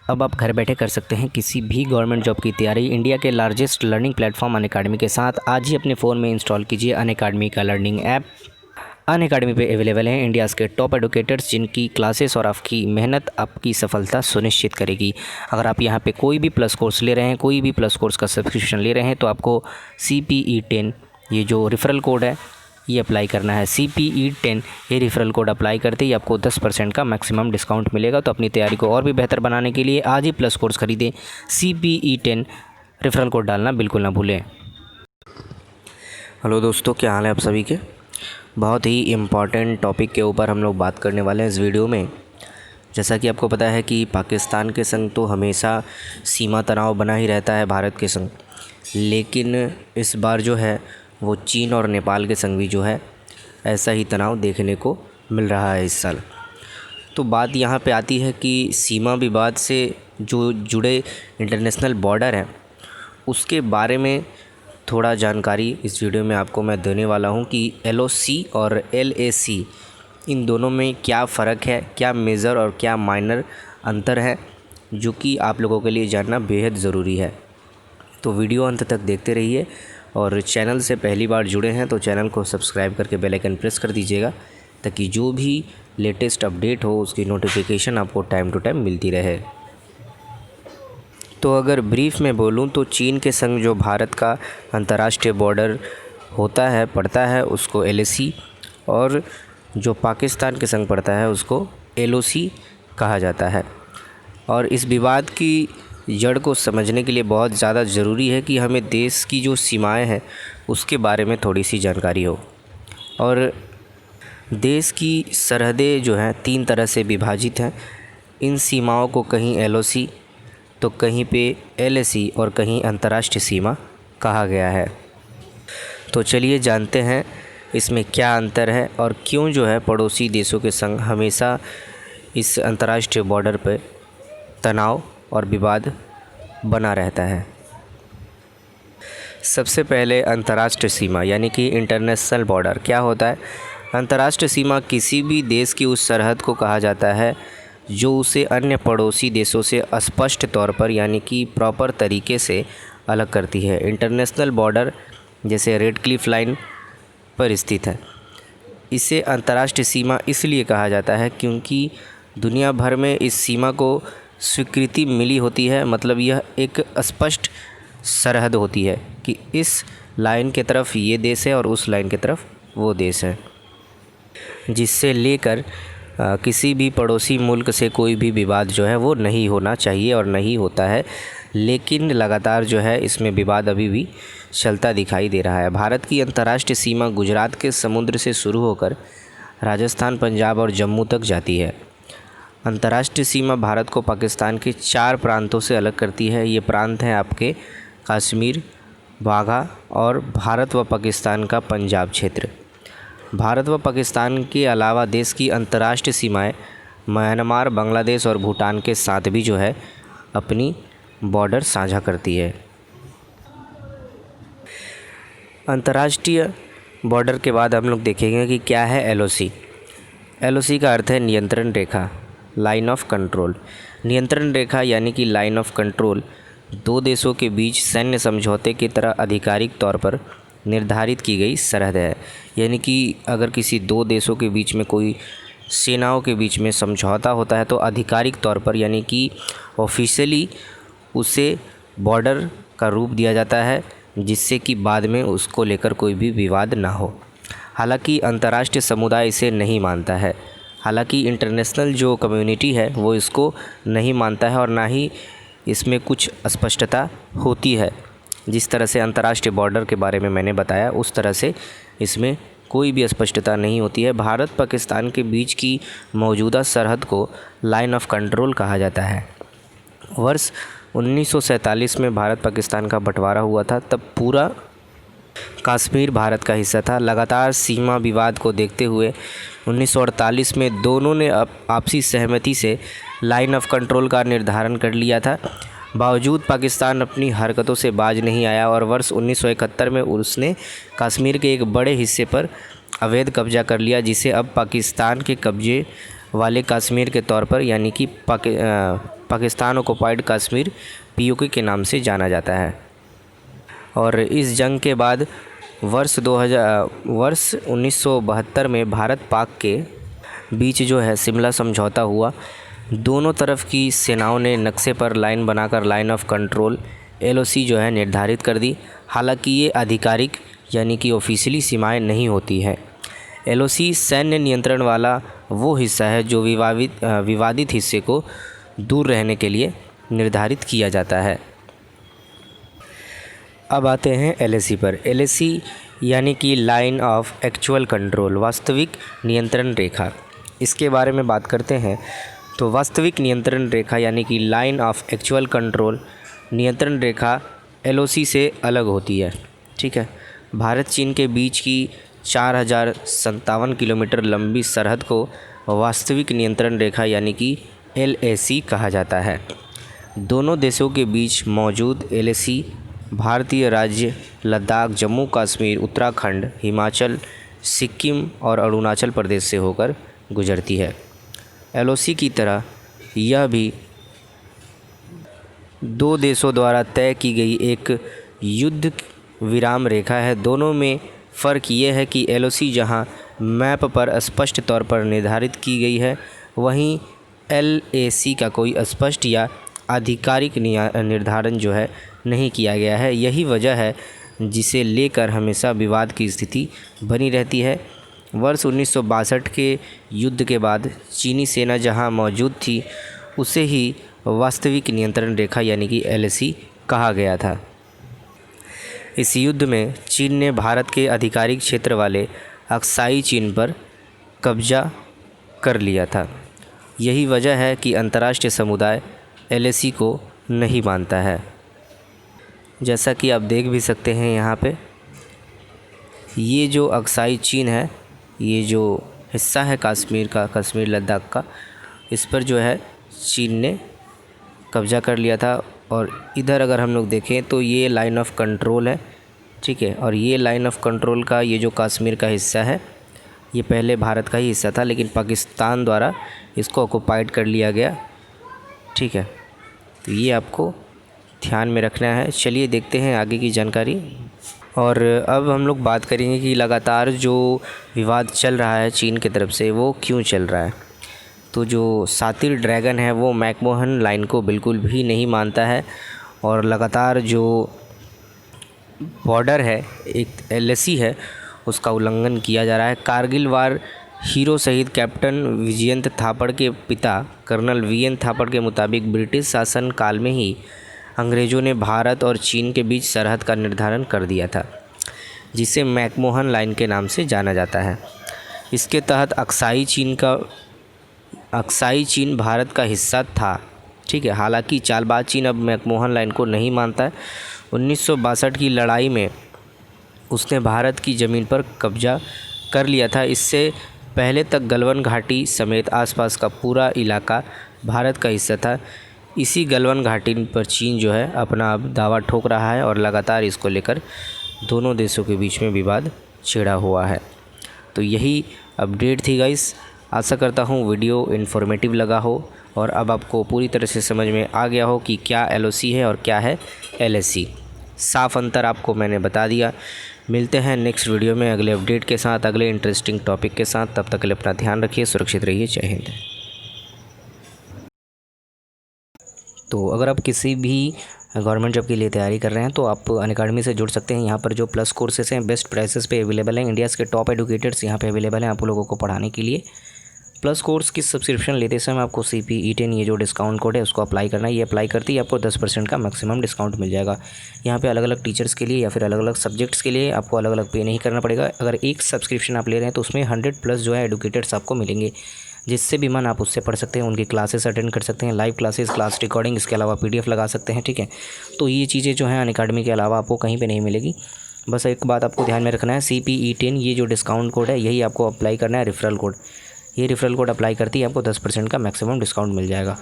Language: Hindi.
अब आप घर बैठे कर सकते हैं किसी भी गवर्नमेंट जॉब की तैयारी। इंडिया के लार्जेस्ट लर्निंग प्लेटफॉर्म अनअकैडमी के साथ आज ही अपने फ़ोन में इंस्टॉल कीजिए अनअकैडमी का लर्निंग ऐप। अनअकैडमी पे अवेलेबल हैं इंडियाज़ के टॉप एडुकेटर्स जिनकी क्लासेस और आपकी मेहनत आपकी सफलता सुनिश्चित करेगी। अगर आप यहाँ पे कोई भी प्लस कोर्स ले रहे हैं, कोई भी प्लस कोर्स का सब्सक्रिप्शन ले रहे हैं, तो आपको CPE10 ये जो रेफरल कोड है ये अप्लाई करना है। CPE10 ये रेफरल कोड अप्लाई करते ही आपको 10% का मैक्सिमम डिस्काउंट मिलेगा। तो अपनी तैयारी को और भी बेहतर बनाने के लिए आज ही प्लस कोर्स खरीदें। CPE10 रेफरल कोड डालना बिल्कुल ना भूलें। हेलो दोस्तों, क्या हाल है आप सभी के। बहुत ही इम्पॉर्टेंट टॉपिक के ऊपर हम लोग बात करने वाले हैं इस वीडियो में। जैसा कि आपको पता है कि पाकिस्तान के संग तो हमेशा सीमा तनाव बना ही रहता है भारत के संग, लेकिन इस बार जो है वो चीन और नेपाल के संग भी जो है ऐसा ही तनाव देखने को मिल रहा है इस साल। तो बात यहाँ पे आती है कि सीमा विवाद से जो जुड़े इंटरनेशनल बॉर्डर हैं उसके बारे में थोड़ा जानकारी इस वीडियो में आपको मैं देने वाला हूँ कि LOC और LAC इन दोनों में क्या फ़र्क है, क्या मेजर और क्या माइनर अंतर है, जो कि आप लोगों के लिए जानना बेहद ज़रूरी है। तो वीडियो अंत तक देखते रहिए और चैनल से पहली बार जुड़े हैं तो चैनल को सब्सक्राइब करके बेल आइकन प्रेस कर दीजिएगा, ताकि जो भी लेटेस्ट अपडेट हो उसकी नोटिफिकेशन आपको टाइम टू टाइम मिलती रहे। तो अगर ब्रीफ में बोलूं तो चीन के संग जो भारत का अंतर्राष्ट्रीय बॉर्डर होता है पड़ता है उसको LAC, और जो पाकिस्तान के संग पड़ता है उसको LOC कहा जाता है। और इस विवाद की जड़ को समझने के लिए बहुत ज़्यादा ज़रूरी है कि हमें देश की जो सीमाएं हैं उसके बारे में थोड़ी सी जानकारी हो। और देश की सरहदें जो हैं 3 तरह से विभाजित हैं। इन सीमाओं को कहीं LOC तो कहीं पे LAC और कहीं अंतर्राष्ट्रीय सीमा कहा गया है। तो चलिए जानते हैं इसमें क्या अंतर है और क्यों जो है पड़ोसी देशों के संग हमेशा इस अंतर्राष्ट्रीय बॉर्डर पर तनाव और विवाद बना रहता है। सबसे पहले अंतर्राष्ट्रीय सीमा यानी कि इंटरनेशनल बॉर्डर क्या होता है। अंतर्राष्ट्रीय सीमा किसी भी देश की उस सरहद को कहा जाता है जो उसे अन्य पड़ोसी देशों से स्पष्ट तौर पर यानी कि प्रॉपर तरीके से अलग करती है। इंटरनेशनल बॉर्डर जैसे रेड क्लिफ लाइन पर स्थित है। इसे अंतर्राष्ट्रीय सीमा इसलिए कहा जाता है क्योंकि दुनिया भर में इस सीमा को स्वीकृति मिली होती है। मतलब यह एक स्पष्ट सरहद होती है कि इस लाइन के तरफ ये देश है और उस लाइन के तरफ वो देश है, जिससे लेकर किसी भी पड़ोसी मुल्क से कोई भी विवाद जो है वो नहीं होना चाहिए और नहीं होता है। लेकिन लगातार जो है इसमें विवाद अभी भी चलता दिखाई दे रहा है। भारत की अंतर्राष्ट्रीय सीमा गुजरात के समुद्र से शुरू होकर राजस्थान, पंजाब और जम्मू तक जाती है। अंतर्राष्ट्रीय सीमा भारत को पाकिस्तान के 4 प्रांतों से अलग करती है। ये प्रांत हैं आपके कश्मीर, वाघा और भारत व पाकिस्तान का पंजाब क्षेत्र। भारत व पाकिस्तान के अलावा देश की अंतर्राष्ट्रीय सीमाएं म्यांमार, बांग्लादेश और भूटान के साथ भी जो है अपनी बॉर्डर साझा करती है। अंतर्राष्ट्रीय बॉर्डर के बाद हम लोग देखेंगे कि क्या है LOC। LOC का अर्थ है नियंत्रण रेखा, लाइन ऑफ कंट्रोल। नियंत्रण रेखा यानी कि लाइन ऑफ कंट्रोल 2 देशों के बीच सैन्य समझौते की तरह आधिकारिक तौर पर निर्धारित की गई सरहद है। यानी कि अगर किसी 2 देशों के बीच में कोई सेनाओं के बीच में समझौता होता है तो आधिकारिक तौर पर यानी कि ऑफिशियली उसे बॉर्डर का रूप दिया जाता है, जिससे कि बाद में उसको लेकर कोई भी विवाद ना हो। हालांकि अंतर्राष्ट्रीय समुदाय इसे नहीं मानता है। हालांकि इंटरनेशनल जो कम्युनिटी है वो इसको नहीं मानता है और ना ही इसमें कुछ स्पष्टता होती है। जिस तरह से अंतर्राष्ट्रीय बॉर्डर के बारे में मैंने बताया उस तरह से इसमें कोई भी स्पष्टता नहीं होती है। भारत पाकिस्तान के बीच की मौजूदा सरहद को लाइन ऑफ कंट्रोल कहा जाता है। वर्ष 1947 में भारत पाकिस्तान का बंटवारा हुआ था, तब पूरा कश्मीर भारत का हिस्सा था। लगातार सीमा विवाद को देखते हुए 1948 में दोनों ने आपसी सहमति से लाइन ऑफ कंट्रोल का निर्धारण कर लिया था। बावजूद पाकिस्तान अपनी हरकतों से बाज नहीं आया और वर्ष 1971 में उसने कश्मीर के एक बड़े हिस्से पर अवैध कब्जा कर लिया, जिसे अब पाकिस्तान के कब्जे वाले कश्मीर के तौर पर यानी कि पाकिस्तान ऑक्युपाइड कश्मीर POK के नाम से जाना जाता है। और इस जंग के बाद वर्ष 1972 में भारत पाक के बीच जो है शिमला समझौता हुआ। दोनों तरफ की सेनाओं ने नक्शे पर लाइन बनाकर लाइन ऑफ कंट्रोल LOC जो है निर्धारित कर दी। हालांकि ये आधिकारिक यानी कि ऑफिशियली सीमाएं नहीं होती है। LOC सैन्य नियंत्रण वाला वो हिस्सा है जो विवादित हिस्से को दूर रहने के लिए निर्धारित किया जाता है। अब आते हैं LAC पर। LAC यानी कि लाइन ऑफ एक्चुअल कंट्रोल, वास्तविक नियंत्रण रेखा। इसके बारे में बात करते हैं तो वास्तविक नियंत्रण रेखा यानी कि लाइन ऑफ एक्चुअल कंट्रोल नियंत्रण रेखा LOC से अलग होती है। ठीक है, भारत चीन के बीच की 4057 किलोमीटर लंबी सरहद को वास्तविक नियंत्रण रेखा यानी कि LAC कहा जाता है। दोनों देशों के बीच मौजूद LAC भारतीय राज्य लद्दाख, जम्मू कश्मीर, उत्तराखंड, हिमाचल, सिक्किम और अरुणाचल प्रदेश से होकर गुजरती है। LOC की तरह यह भी दो देशों द्वारा तय की गई एक युद्ध विराम रेखा है। दोनों में फ़र्क ये है कि LOC जहां मैप पर स्पष्ट तौर पर निर्धारित की गई है, वहीं LAC का कोई स्पष्ट या आधिकारिक निर्धारण जो है नहीं किया गया है। यही वजह है जिसे लेकर हमेशा विवाद की स्थिति बनी रहती है। वर्ष 1962 के युद्ध के बाद चीनी सेना जहां मौजूद थी उसे ही वास्तविक नियंत्रण रेखा यानी कि LAC कहा गया था। इस युद्ध में चीन ने भारत के आधिकारिक क्षेत्र वाले अक्साई चीन पर कब्जा कर लिया था। यही वजह है कि अंतर्राष्ट्रीय समुदाय LAC को नहीं मानता है। जैसा कि आप देख भी सकते हैं यहाँ पे, ये जो अक्साई चीन है, ये जो हिस्सा है कश्मीर का, कश्मीर लद्दाख का, इस पर जो है चीन ने कब्जा कर लिया था। और इधर अगर हम लोग देखें तो ये लाइन ऑफ कंट्रोल है। ठीक है, और ये लाइन ऑफ कंट्रोल का ये जो कश्मीर का हिस्सा है, ये पहले भारत का ही हिस्सा था, लेकिन पाकिस्तान द्वारा इसको ऑक्युपाइड कर लिया गया। ठीक है, तो ये आपको ध्यान में रखना है। चलिए देखते हैं आगे की जानकारी। और अब हम लोग बात करेंगे कि लगातार जो विवाद चल रहा है चीन की तरफ से, वो क्यों चल रहा है। तो जो सातिर ड्रैगन है वो मैकमोहन लाइन को बिल्कुल भी नहीं मानता है और लगातार जो बॉर्डर है, एक LAC है, उसका उल्लंघन किया जा रहा है। कारगिल वार हीरो शहीद कैप्टन विजयंत थापड़ के पिता कर्नल VN थापड़ के मुताबिक ब्रिटिश शासन काल में ही अंग्रेज़ों ने भारत और चीन के बीच सरहद का निर्धारण कर दिया था, जिसे मैकमोहन लाइन के नाम से जाना जाता है। इसके तहत अक्साई चीन भारत का हिस्सा था। ठीक है, हालांकि चालबाज चीन अब मैकमोहन लाइन को नहीं मानता है। 1962 की लड़ाई में उसने भारत की ज़मीन पर कब्जा कर लिया था। इससे पहले तक गलवान घाटी समेत आसपास का पूरा इलाका भारत का हिस्सा था। इसी गलवान घाटी पर चीन जो है अपना अब दावा ठोक रहा है और लगातार इसको लेकर दोनों देशों के बीच में विवाद छिड़ा हुआ है। तो यही अपडेट थी गाइस। आशा करता हूँ वीडियो इन्फॉर्मेटिव लगा हो और अब आपको पूरी तरह से समझ में आ गया हो कि क्या LOC है और क्या है LAC। साफ अंतर आपको मैंने बता दिया। मिलते हैं नेक्स्ट वीडियो में अगले अपडेट के साथ, अगले इंटरेस्टिंग टॉपिक के साथ। तब तक के लिए अपना ध्यान रखिए, सुरक्षित रहिए। जय हिंद। तो अगर आप किसी भी गवर्नमेंट जॉब के लिए तैयारी कर रहे हैं तो आप अनअकैडमी से जुड़ सकते हैं। यहाँ पर जो प्लस कोर्सेस हैं बेस्ट प्राइसेस पे अवेलेबल हैं। इंडियाज़ के टॉप एडुकेटर्स यहाँ पे अवेलेबल हैं आप लोगों को पढ़ाने के लिए। प्लस कोर्स की सब्सक्रिप्शन लेते समय आपको CPE10 ये जो डिस्काउंट कोड है उसको अप्लाई करना है। ये अप्लाई करते ही आपको 10% का मैक्सिमम डिस्काउंट मिल जाएगा। यहाँ पे अलग अलग टीचर्स के लिए या फिर अलग अलग सब्जेक्ट्स के लिए आपको अलग अलग पे नहीं करना पड़ेगा। अगर एक सब्सक्रिप्शन आप ले रहे हैं तो उसमें 100+ जो है एडुकेटर्स आपको मिलेंगे, जिससे भी मन आप उससे पढ़ सकते हैं। उनकी क्लासेस अटेंड कर सकते हैं, लाइव क्लासेस, क्लास रिकॉर्डिंग, इसके अलावा PDF लगा सकते हैं। ठीक है, तो ये चीज़ें जो हैं अनअकैडमी के अलावा आपको कहीं पे नहीं मिलेगी। बस एक बात आपको ध्यान में रखना है, CPE10 ये जो डिस्काउंट कोड है यही आपको अप्लाई करना है, रेफरल कोड। ये रेफरल कोड अप्लाई करती है आपको 10% का मैक्सिमम डिस्काउंट मिल जाएगा।